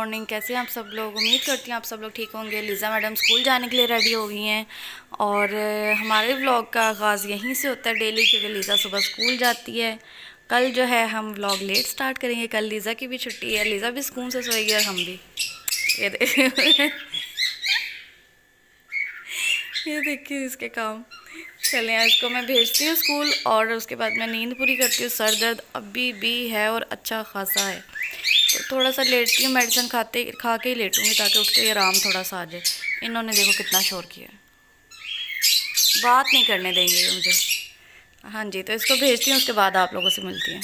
Morning. कैसे हैं आप सब लोग? उम्मीद करती हूँ आप सब लोग ठीक होंगे। लीज़ा मैडम स्कूल जाने के लिए रेडी हो गई हैं और हमारे व्लॉग का आगाज़ यहीं से होता है डेली, क्योंकि लीज़ा सुबह स्कूल जाती है। कल जो है हम व्लॉग लेट स्टार्ट करेंगे। कल लीज़ा की भी छुट्टी है, लीज़ा भी स्कूल से सोएगी और हम भी। ये ये देखिए इसके काम। चलें इसको मैं भेजती हूँ स्कूल और उसके बाद मैं नींद पूरी करती हूँ। सर दर्द अभी भी है और अच्छा खासा है, तो थोड़ा सा लेटती हूँ। मेडिसिन खा के ही लेटूँगी ताकि उठते ही आराम थोड़ा सा आ जाए। इन्होंने देखो कितना शोर किया, बात नहीं करने देंगे ये मुझे। हाँ जी, तो इसको भेजती हूँ, उसके बाद आप लोगों से मिलती हैं।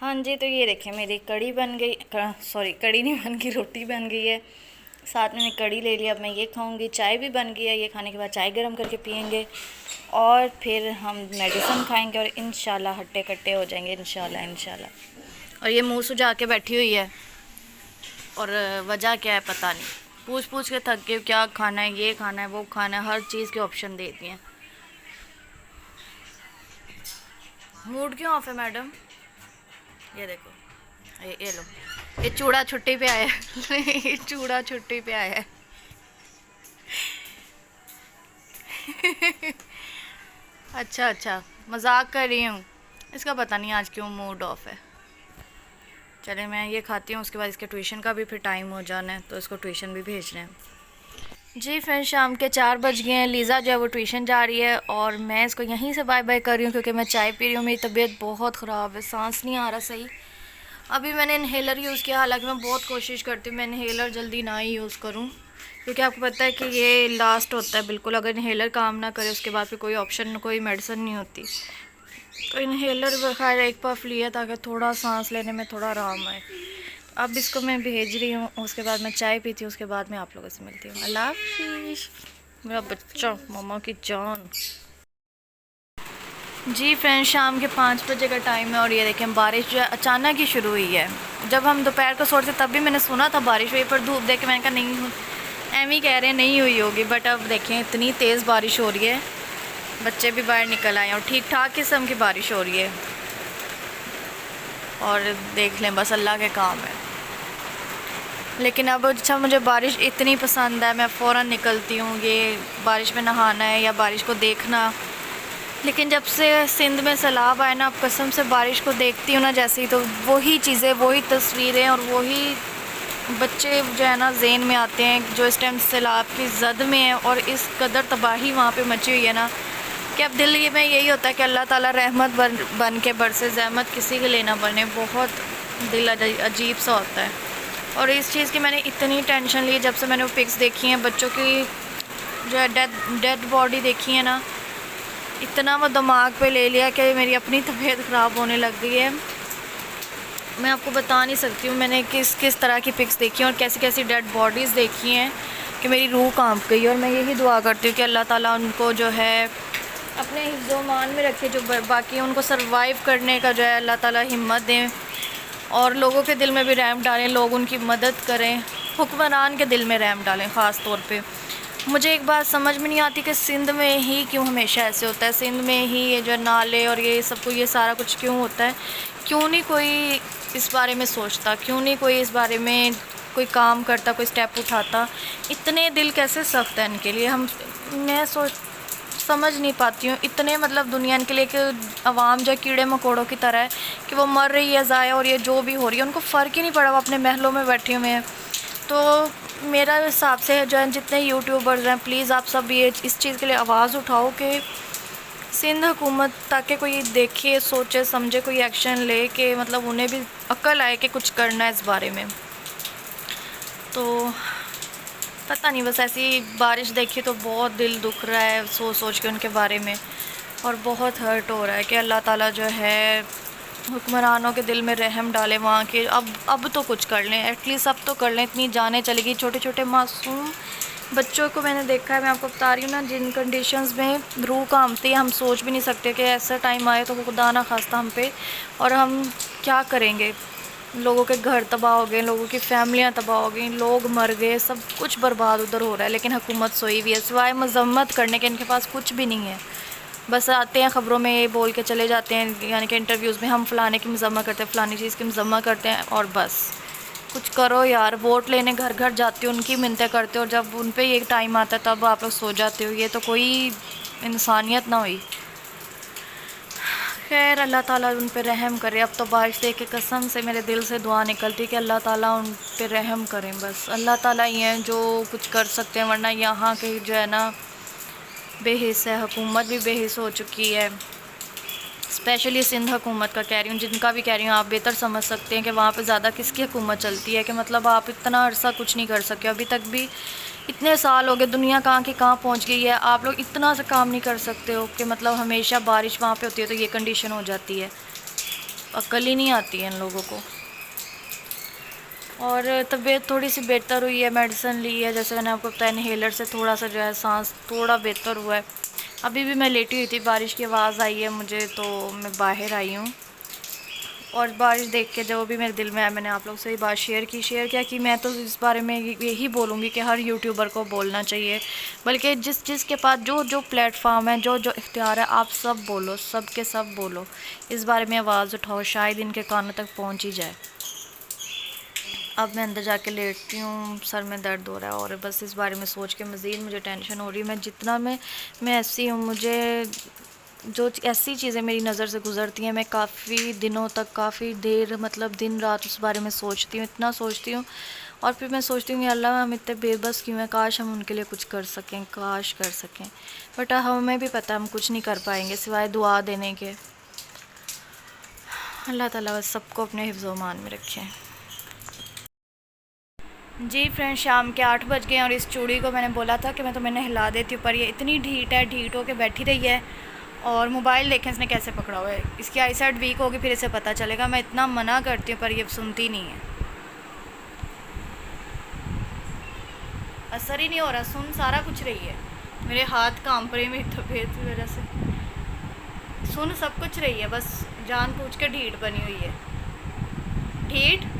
हाँ जी, तो ये देखिए मेरी कड़ी बन गई, सॉरी कड़ी नहीं बन गई, रोटी बन गई है। साथ में कड़ी ले लिया, अब मैं ये खाऊंगी। चाय भी बन गई है, ये खाने के बाद चाय गर्म करके पियेंगे और फिर हम मेडिसिन खाएंगे और इंशाल्लाह हट्टे कट्टे हो जाएंगे, इंशाल्लाह। और ये मुंह सुझा के बैठी हुई है और वजह क्या है पता नहीं, पूछ पूछ के थक गए। क्या खाना है, ये खाना है, वो खाना है, हर चीज़ के ऑप्शन देती हैं। मूड क्यों ऑफ है मैडम? ये देखो, ये लो, ये चूड़ा छुट्टी पे आया है ये चूड़ा छुट्टी पे आया है अच्छा अच्छा, मजाक कर रही हूँ। इसका पता नहीं आज क्यों मूड ऑफ है। चले मैं ये खाती हूँ, उसके बाद इसके ट्यूशन का भी फिर टाइम हो जाना है, तो इसको ट्यूशन भी भेजना है। जी फ्रेंड, शाम के 4 बज गए हैं। लीज़ा जो है वो ट्यूशन जा रही है और मैं इसको यहीं से बाय बाय कर रही हूँ, क्योंकि मैं चाय पी रही हूँ। मेरी तबीयत बहुत ख़राब है, सांस नहीं आ रहा सही। अभी मैंने इन्हेलर यूज़ किया, हालांकि मैं बहुत कोशिश करती हूँ मैं इन्हेलर जल्दी ना ही यूज़ करूँ, क्योंकि आपको पता है कि ये लास्ट होता है बिल्कुल। अगर इन्हेलर काम ना करे उसके बाद फिर कोई ऑप्शन, कोई मेडिसिन नहीं होती। तो इन्हेलर खैर एक पफ लिया ताकि थोड़ा सांस लेने में थोड़ा आराम आए। अब इसको मैं भेज रही हूँ, उसके बाद मैं चाय पीती हूँ, उसके बाद मैं आप लोगों से मिलती हूँ। अल्लाह हाफिज़ मेरा बच्चा, मम्मा की जान। जी फ्रेंड, शाम के 5 बजे का टाइम है और ये देखें बारिश जो है अचानक ही शुरू हुई है। जब हम दोपहर को सोते तब भी मैंने सुना था बारिश हुई, पर धूप देख के मैंने कहा नहीं, एम ही कह रहे हैं नहीं हुई होगी। बट अब देखें इतनी तेज़ बारिश हो रही है, बच्चे भी बाहर निकल आए और ठीक ठाक किस्म की बारिश हो रही है। और देख लें बस अल्लाह के काम है। लेकिन अब अच्छा, मुझे बारिश इतनी पसंद है, मैं फ़ौरन निकलती हूँ ये बारिश में नहाना है या बारिश को देखना। लेकिन जब से सिंध में सैलाब आए ना, अब कसम से बारिश को देखती हूँ ना जैसे ही, तो वही चीज़ें, वही तस्वीरें और वही बच्चे जो है ना ज़हन में आते हैं, जो इस टाइम सैलाब की जद में है और इस कदर तबाही वहाँ पे मची हुई है ना, कि अब दिल में यही होता है कि अल्लाह ताला रहमत बन के बरसे, ज़हमत किसी के लिए ना बने। बहुत दिल अजीब सा होता है। और इस चीज़ की मैंने इतनी टेंशन ली जब से मैंने वो पिक्स देखी हैं बच्चों की, जो है डेड बॉडी देखी है ना, इतना वो दिमाग पे ले लिया कि मेरी अपनी तबीयत ख़राब होने लग गई है। मैं आपको बता नहीं सकती हूँ मैंने किस किस तरह की पिक्स देखी हैं और कैसी कैसी डेड बॉडीज़ देखी हैं कि मेरी रूह कांप गई। और मैं यही दुआ करती हूँ कि अल्लाह ताला उनको जो है अपने हिफ्ज़-ओ-मान में रखे, जो बाकी उनको सर्वाइव करने का जो है अल्लाह ताला हिम्मत दें और लोगों के दिल में भी रहम डालें, लोग उनकी मदद करें, हुक्मरान के दिल में रहम डालें ख़ास तौर पे। मुझे एक बात समझ में नहीं आती कि सिंध में ही क्यों हमेशा ऐसे होता है, सिंध में ही ये जो नाले और ये सब कुछ, ये सारा कुछ क्यों होता है? क्यों नहीं कोई इस बारे में सोचता, क्यों नहीं कोई इस बारे में कोई काम करता, कोई स्टेप उठाता? इतने दिल कैसे सख्त है इनके लिए? मैं समझ नहीं पाती हूँ। इतने मतलब दुनिया इनके लिए कि आवाम जो कीड़े मकोड़ों की तरह है कि वो मर रही है ज़ाया, और ये जो भी हो रही है उनको फ़र्क ही नहीं पड़ा, वो अपने महलों में बैठे हुए हैं। तो मेरा हिसाब से जो है जितने यूट्यूबर्स हैं, प्लीज़ आप सब ये इस चीज़ के लिए आवाज़ उठाओ कि सिंध हुकूमत ताकि कोई देखे, सोचे, समझे, कोई एक्शन ले, कि मतलब उन्हें भी अक्ल आए कि कुछ करना है इस बारे में। तो पता नहीं, बस ऐसी बारिश देखी तो बहुत दिल दुख रहा है सोच सोच के उनके बारे में, और बहुत हर्ट हो रहा है कि अल्लाह ताला जो है हुक्मरानों के दिल में रहम डाले वहाँ के। अब तो कुछ कर लें, एटलीस्ट अब तो कर लें। इतनी जानें चली गई, छोटे छोटे मासूम बच्चों को मैंने देखा है, मैं आपको बता रही हूँ ना, जिन कंडीशंस में रूह कांपती है। हम सोच भी नहीं सकते कि ऐसा टाइम आए, तो खुदा ना खास्ता हम पे, और हम क्या करेंगे। लोगों के घर तबाह हो गए, लोगों की फैमिलियाँ तबाह हो गई, लोग मर गए, सब कुछ बर्बाद उधर हो रहा है। लेकिन हुकूमत सोई हुई है, सिवाय मजम्मत करने के इनके पास कुछ भी नहीं है। बस आते हैं ख़बरों में ये बोल के चले जाते हैं, यानी कि इंटरव्यूज़ में हम फ़लाने की मजम्मत करते हैं, फ़लानी चीज़ की मजम्मत करते हैं, और बस कुछ करो यार। वोट लेने घर घर जाते हो, उनकी मिन्नतें करते हो, जब उन पे ये टाइम आता है तब आप लोग सो जाते हो। ये तो कोई इंसानियत ना हुई। खैर अल्लाह ताला उन पे रहम करे। अब तो बारिश देख के कसम से मेरे दिल से दुआ निकलती कि अल्लाह ताला उन पे रहम करें। बस अल्लाह ताला ही हैं जो कुछ कर सकते हैं, वरना यहाँ के जो है ना बेहिस है, हुकूमत भी बेहिस हो चुकी है। स्पेशली सिंध हुकूमत का कह रही हूँ, जिनका भी कह रही हूँ, आप बेहतर समझ सकते हैं कि वहाँ पे ज़्यादा किसकी हुकूमत चलती है। कि मतलब आप इतना अरसा कुछ नहीं कर सके, अभी तक भी इतने साल हो गए, दुनिया कहाँ की कहाँ पहुँच गई है, आप लोग इतना सा काम नहीं कर सकते हो कि मतलब हमेशा बारिश वहाँ पे होती है तो ये कंडीशन हो जाती है। अक्ल ही नहीं आती है इन लोगों को। और तबीयत थोड़ी सी बेहतर हुई है, मेडिसिन ली है, जैसे मैंने आपको बताया इन्हेलर से थोड़ा सा जो है सांस थोड़ा बेहतर हुआ है। अभी भी मैं लेटी हुई थी, बारिश की आवाज़ आई है मुझे तो मैं बाहर आई हूँ। और बारिश देख के जो भी मेरे दिल में आया मैंने आप लोग से ये बात शेयर किया कि मैं तो इस बारे में यही बोलूँगी कि हर यूट्यूबर को बोलना चाहिए, बल्कि जिसके पास जो प्लेटफॉर्म है, जो इख्तियार है, आप सब बोलो, सब के सब बोलो, इस बारे में आवाज़ उठाओ, शायद इनके कानों तक पहुँच ही जाए। अब मैं अंदर जाके लेटती हूँ, सर में दर्द हो रहा है और बस इस बारे में सोच के मज़ीद मुझे टेंशन हो रही है। मैं जितना मैं ऐसी हूँ, मुझे जो ऐसी चीज़ें मेरी नज़र से गुज़रती हैं, मैं काफ़ी दिनों तक, काफ़ी देर, मतलब दिन रात उस बारे में सोचती हूँ, इतना सोचती हूँ। और फिर मैं सोचती हूँ कि अल्लाह हम इतने बेबस क्यों हैं, काश हम उनके लिए कुछ कर सकें, काश कर सकें। बट हमें भी पता है हम कुछ नहीं कर पाएंगे सिवाय दुआ देने के। अल्लाह ताला बस सबको अपने हिफ्ज़-ओ-मान में रखें। जी फ्रेंड्स, शाम के 8 बज गए और इस चूड़ी को मैंने बोला था कि मैं तुम्हें हिला देती हूँ, पर ये इतनी ढीठ है, ढीठ होकर बैठी रही है। और मोबाइल देखें इसने कैसे पकड़ा हुआ है, इसकी आई साइड वीक होगी, फिर इसे पता चलेगा। मैं इतना मना करती हूँ पर ये सुनती नहीं है, असर ही नहीं हो रहा। सुन सारा कुछ रही है, मेरे हाथ कांप रहे मेरी तबीयत की वजह से, सुन सब कुछ रही है, बस जानबूझ के ढीठ बनी हुई है। ढीठ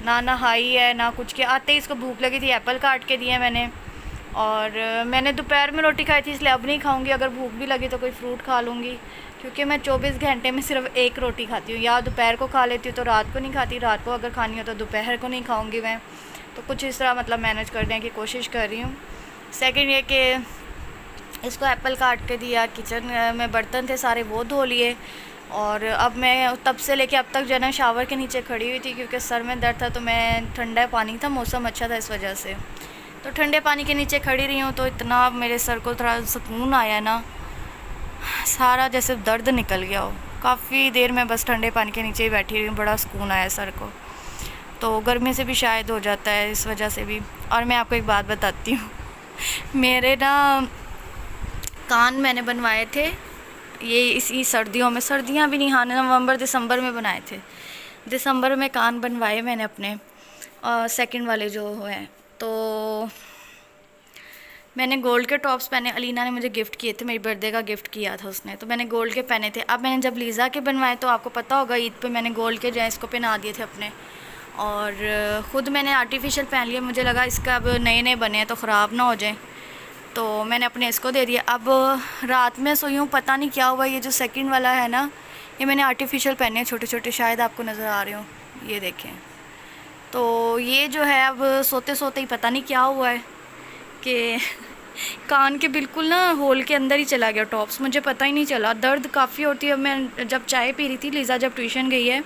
ना नहाई है ना कुछ किया। आते ही इसको भूख लगी थी, एप्पल काट के दिए मैंने। और मैंने दोपहर में रोटी खाई थी इसलिए अब नहीं खाऊंगी। अगर भूख भी लगी तो कोई फ्रूट खा लूँगी, क्योंकि मैं 24 घंटे में सिर्फ एक रोटी खाती हूँ। या दोपहर को खा लेती हूँ तो रात को नहीं खाती, रात को अगर खानी हो तो दोपहर को नहीं खाऊँगी मैं। तो कुछ इस तरह मतलब मैनेज करने की कोशिश कर रही हूँ। सेकेंड ये कि इसको एप्पल काट के दिया, किचन में बर्तन थे सारे वो धो लिए। और अब मैं तब से लेके अब तक जो है ना शावर के नीचे खड़ी हुई थी, क्योंकि सर में दर्द था तो मैं, ठंडा पानी था, मौसम अच्छा था इस वजह से, तो ठंडे पानी के नीचे खड़ी रही हूँ। तो इतना मेरे सर को थोड़ा सुकून आया ना, सारा जैसे दर्द निकल गया हो। काफ़ी देर में बस ठंडे पानी के नीचे ही बैठी रही हूँ, बड़ा सुकून आया सर को। तो गर्मी से भी शायद हो जाता है इस वजह से भी। और मैं आपको एक बात बताती हूँ, मेरे ना कान मैंने बनवाए थे ये इसी सर्दियों में, सर्दियाँ भी नहीं, हाँ नवंबर दिसंबर में बनाए थे। दिसंबर में कान बनवाए मैंने अपने, सेकंड वाले जो हैं। तो मैंने गोल्ड के टॉप्स पहने, अलीना ने मुझे गिफ्ट किए थे, मेरी बर्थडे का गिफ्ट किया था उसने, तो मैंने गोल्ड के पहने थे। अब मैंने जब लीज़ा के बनवाए तो आपको पता होगा ईद पे मैंने गोल्ड के जो है इसको पहना दिए थे अपने, और ख़ुद मैंने आर्टिफिशियल पहन लिया। मुझे लगा इसका अब नए नए बने हैं तो ख़राब ना हो जाए, तो मैंने अपने इसको दे दिया। अब रात में सोई हूँ, पता नहीं क्या हुआ, ये जो सेकंड वाला है ना, ये मैंने आर्टिफिशियल पहने हैं छोटे छोटे, शायद आपको नज़र आ रहे हो, ये देखें। तो ये जो है अब सोते सोते ही पता नहीं क्या हुआ है कि कान के बिल्कुल ना होल के अंदर ही चला गया टॉप्स, मुझे पता ही नहीं चला। दर्द काफ़ी होती है। मैं जब चाय पी रही थी, लीज़ा जब ट्यूशन गई है,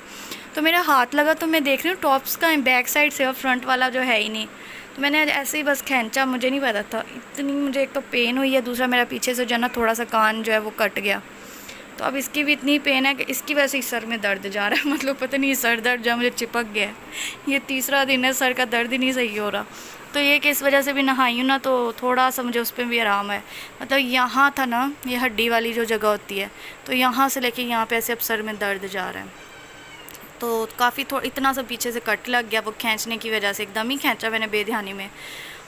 तो मेरा हाथ लगा तो मैं देख रही हूँ टॉप्स का बैक साइड से और फ्रंट वाला जो है ही नहीं। तो मैंने ऐसे ही बस खींचा, मुझे नहीं पता था इतनी मुझे एक तो पेन हुई है, दूसरा मेरा पीछे से जो है ना थोड़ा सा कान जो है वो कट गया। तो अब इसकी भी इतनी पेन है कि इसकी वजह से सर में दर्द जा रहा है, मतलब पता नहीं सर दर्द जो मुझे चिपक गया है। ये तीसरा दिन है, सर का दर्द ही नहीं सही हो रहा। तो ये कि इस वजह से भी नहाई हूँ ना, तो थोड़ा सा मुझे उस पर भी आराम है। मतलब यहाँ था ना, ये हड्डी वाली जो जगह होती है, तो यहाँ से लेके यहाँ पे ऐसे अब सर में दर्द जा रहा है। तो काफ़ी इतना सा पीछे से कट लग गया वो खींचने की वजह से, एकदम ही खींचा मैंने बेध्यानी में।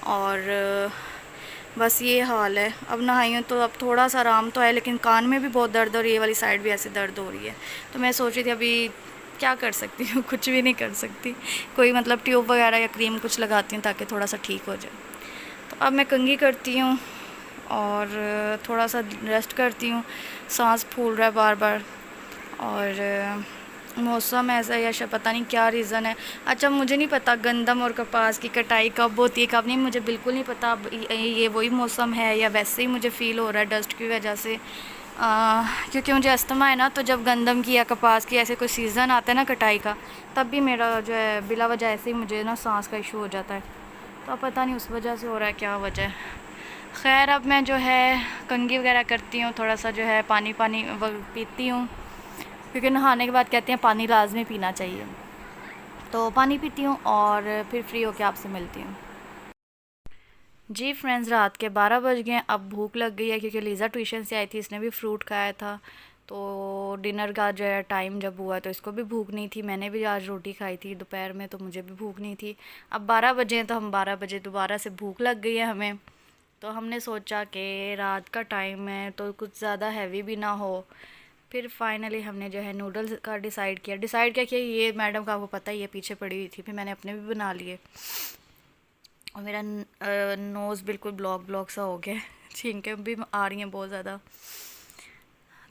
और बस ये हाल है। अब नहाई हूँ तो अब थोड़ा सा आराम तो है, लेकिन कान में भी बहुत दर्द और ये वाली साइड भी ऐसे दर्द हो रही है। तो मैं सोच रही थी अभी क्या कर सकती हूँ, कुछ भी नहीं कर सकती। कोई मतलब ट्यूब वगैरह या क्रीम कुछ लगाती हूँ ताकि थोड़ा सा ठीक हो जाए। तो अब मैं कंघी करती हूँ और थोड़ा सा रेस्ट करती हूँ। सांस फूल रहा है बार बार और मौसम ऐसा है या शायद पता नहीं क्या रीज़न है। अच्छा मुझे नहीं पता गंदम और कपास की कटाई कब होती है कब नहीं, मुझे बिल्कुल नहीं पता। अब ये वही मौसम है या वैसे ही मुझे फ़ील हो रहा है डस्ट की वजह से। क्योंकि मुझे अस्थमा है ना, तो जब गंदम की या कपास की ऐसे कोई सीज़न आता है ना कटाई का, तब भी मेरा जो है बिला वजह ऐसे ही मुझे ना सांस का इशू हो जाता है। तो अब पता नहीं उस वजह से हो रहा है क्या वजह है। खैर अब मैं जो है कंघी वगैरह करती हूँ, थोड़ा सा जो है पानी पानी पीती हूँ, क्योंकि नहाने के बाद कहते हैं पानी लाजमी पीना चाहिए। तो पानी पीती हूँ और फिर फ्री होकर आपसे मिलती हूँ। जी फ्रेंड्स, रात के 12 बज गए। अब भूख लग गई है क्योंकि लीज़ा ट्यूशन से आई थी, इसने भी फ्रूट खाया था। तो डिनर का जो है टाइम जब हुआ तो इसको भी भूख नहीं थी, मैंने भी आज रोटी खाई थी दोपहर में, तो मुझे भी भूख नहीं थी। अब 12 बजे हैं तो हम 12 बजे दोबारा से भूख लग गई है हमें। तो हमने सोचा कि रात का टाइम है तो कुछ ज़्यादा हैवी भी ना हो। फिर फाइनली हमने जो है नूडल्स का डिसाइड किया कि ये मैडम का आपको पता ही है पीछे पड़ी हुई थी, फिर मैंने अपने भी बना लिए। और मेरा नोज़ बिल्कुल ब्लॉक ब्लॉक सा हो गया है, छींकें भी आ रही हैं बहुत ज़्यादा।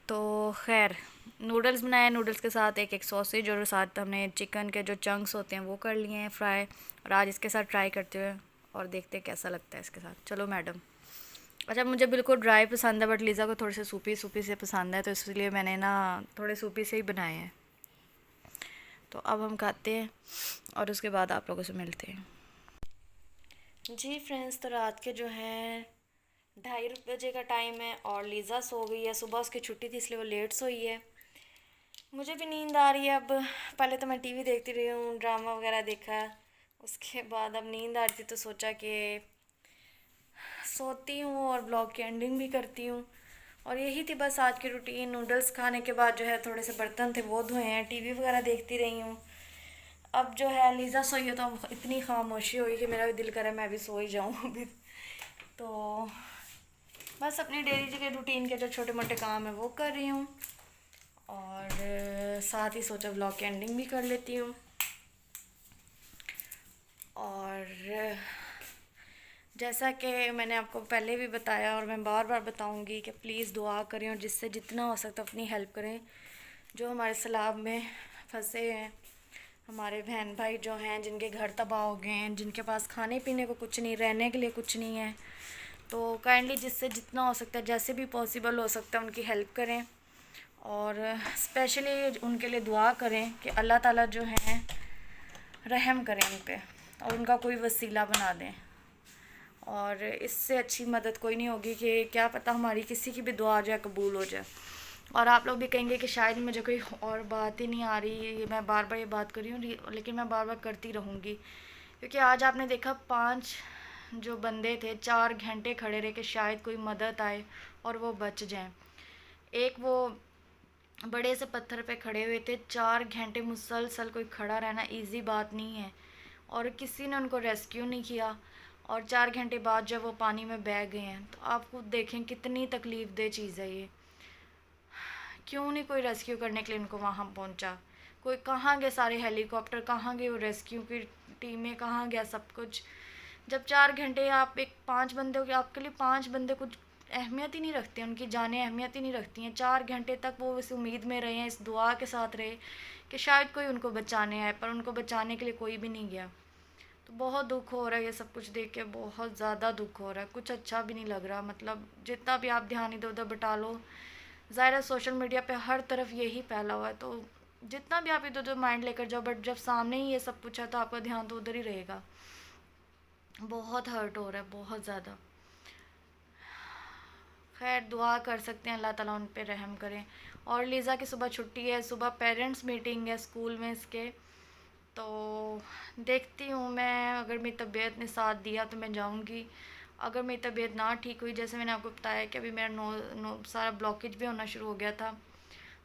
तो खैर नूडल्स बनाए, नूडल्स के साथ एक सॉसेज और साथ हमने चिकन के जो चंक्स होते हैं वो कर लिए हैं फ्राई। और आज इसके साथ ट्राई करते हुए और देखते हैं कैसा लगता है इसके साथ। चलो मैडम। अच्छा मुझे बिल्कुल ड्राई पसंद है, बट लीज़ा को थोड़े से सूपी सूपी से पसंद है, तो इसलिए मैंने ना थोड़े सूपी से ही बनाए हैं। तो अब हम खाते हैं और उसके बाद आप लोगों से मिलते हैं। जी फ्रेंड्स, तो रात के जो है 2:30 बजे का टाइम है और लीज़ा सो गई है। सुबह उसकी छुट्टी थी इसलिए वो लेट सोई है। मुझे भी नींद आ रही है। अब पहले तो मैं टीवी देखती रही हूँ, ड्रामा वगैरह देखा, उसके बाद अब नींद आ रही थी तो सोचा कि सोती हूँ और ब्लॉग की एंडिंग भी करती हूँ। और यही थी बस आज की रूटीन। नूडल्स खाने के बाद जो है थोड़े से बर्तन थे वो धोए हैं, टीवी वगैरह देखती रही हूँ। अब जो है लीज़ा सोई है तो अब इतनी खामोशी हुई कि मेरा भी दिल करे मैं भी सो ही जाऊँ अभी। तो बस अपनी डेली के रूटीन के जो छोटे मोटे काम है वो कर रही हूँ और साथ ही सोचा ब्लॉग की एंडिंग भी कर लेती हूँ। और जैसा कि मैंने आपको पहले भी बताया और मैं बार बार बताऊंगी कि प्लीज़ दुआ करें और जिससे जितना हो सकता अपनी हेल्प करें। जो हमारे सैलाब में फंसे हैं, हमारे बहन भाई जो हैं जिनके घर तबाह हो गए हैं, जिनके पास खाने पीने को कुछ नहीं, रहने के लिए कुछ नहीं है, तो काइंडली जिससे जितना हो सकता है, जैसे भी पॉसिबल हो सकता है उनकी हेल्प करें। और स्पेशली उनके लिए दुआ करें कि अल्लाह ताला जो है रहम करें उन पे और उनका कोई वसीला बना दें। और इससे अच्छी मदद कोई नहीं होगी कि क्या पता हमारी किसी की भी दुआ जो है कबूल हो जाए। और आप लोग भी कहेंगे कि शायद मुझे कोई और बात ही नहीं आ रही, ये मैं बार बार ये बात कर रही हूँ, लेकिन मैं बार बार करती रहूँगी। क्योंकि आज आपने देखा 5 जो बंदे थे 4 घंटे खड़े रहे कि शायद कोई मदद आए और वो बच जाएं। एक वो बड़े से पत्थर पे खड़े हुए थे 4 घंटे मुसलसल, कोई खड़ा रहना इजी बात नहीं है, और किसी ने उनको रेस्क्यू नहीं किया। और 4 घंटे बाद जब वो पानी में बह गए हैं तो आप खुद देखें कितनी तकलीफ़ दह चीज़ है ये। क्यों नहीं कोई रेस्क्यू करने के लिए उनको वहाँ पहुँचा? कोई कहाँ गए? सारे हेलीकॉप्टर कहाँ गए? वो रेस्क्यू की टीमें कहाँ गया? सब कुछ। जब 4 घंटे आप एक 5 बंदे हो, आपके लिए 5 बंदे कुछ अहमियत ही नहीं रखते, उनकी जानें अहमियत ही नहीं रखती हैं। 4 घंटे तक वो इस उम्मीद में रहे हैं, इस दुआ के साथ रहे कि शायद कोई उनको बचाने आए, पर उनको बचाने के लिए कोई भी नहीं गया। तो बहुत दुख हो रहा है ये सब कुछ देख के, बहुत ज़्यादा दुख हो रहा है, कुछ अच्छा भी नहीं लग रहा। मतलब जितना भी आप ध्यान इधर उधर बटा लो, ज़ाहिर है सोशल मीडिया पे हर तरफ यही फैला हुआ है, तो जितना भी आप इधर उधर माइंड लेकर जाओ, बट जब सामने ही ये सब कुछ है तो आपका ध्यान तो उधर ही रहेगा। बहुत हर्ट हो रहा है, बहुत ज़्यादा। खैर दुआ कर सकते हैं अल्लाह ताला उन पे रहम करें। और लीज़ा की सुबह छुट्टी है, सुबह पेरेंट्स मीटिंग है स्कूल में इसके, तो देखती हूँ मैं, अगर मेरी तबीयत ने साथ दिया तो मैं जाऊँगी। अगर मेरी तबीयत ना ठीक हुई, जैसे मैंने आपको बताया कि अभी मेरा नो सारा ब्लॉकेज भी होना शुरू हो गया था,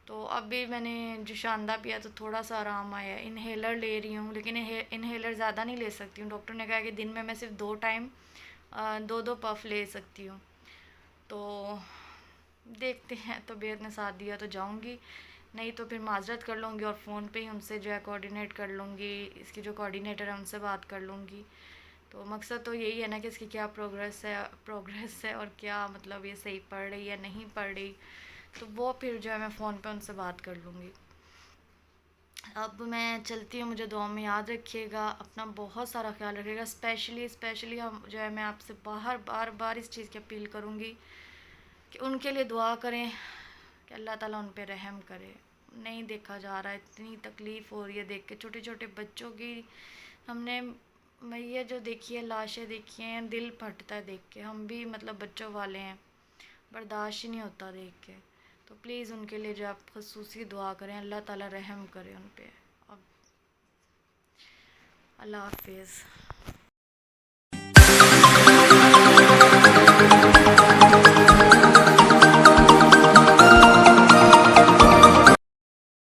तो अब भी मैंने जो शानदा पिया तो थोड़ा सा आराम आया। इन्हेलर ले रही हूँ, लेकिन इन्हेलर ज़्यादा नहीं ले सकती हूँ। डॉक्टर ने कहा कि दिन में मैं सिर्फ 2 टाइम 2-2 पफ ले सकती हूँ। तो देखते हैं, तबीयत ने साथ दिया तो जाऊंगी, नहीं तो फिर माजरत कर लूँगी और फ़ोन पे ही उनसे जो है कोऑर्डिनेट कर लूँगी, इसकी जो कोऑर्डिनेटर है उनसे बात कर लूँगी। तो मकसद तो यही है ना कि इसकी क्या प्रोग्रेस है और क्या मतलब ये सही पढ़ रही है नहीं पढ़ रही, तो वो फिर जो है मैं फ़ोन पे उनसे बात कर लूँगी। अब मैं चलती हूँ, मुझे दुआ में याद रखिएगा, अपना बहुत सारा ख्याल रखिएगा। स्पेशली हम जो है, मैं आपसे बार बार इस चीज़ की अपील करूँगी कि उनके लिए दुआ करें कि अल्लाह ताला उन पे रहम करे। नहीं देखा जा रहा है, इतनी तकलीफ़ हो रही है देख के, छोटे छोटे बच्चों की हमने मैया जो देखी है, लाशें देखी हैं, दिल फटता है देख के। हम भी मतलब बच्चों वाले हैं, बर्दाश्त ही नहीं होता देख के। तो प्लीज़ उनके लिए जो आप ख़ुसूसी दुआ करें, अल्लाह ताला रहम करे उन पे। अब अल्लाह हाफिज़।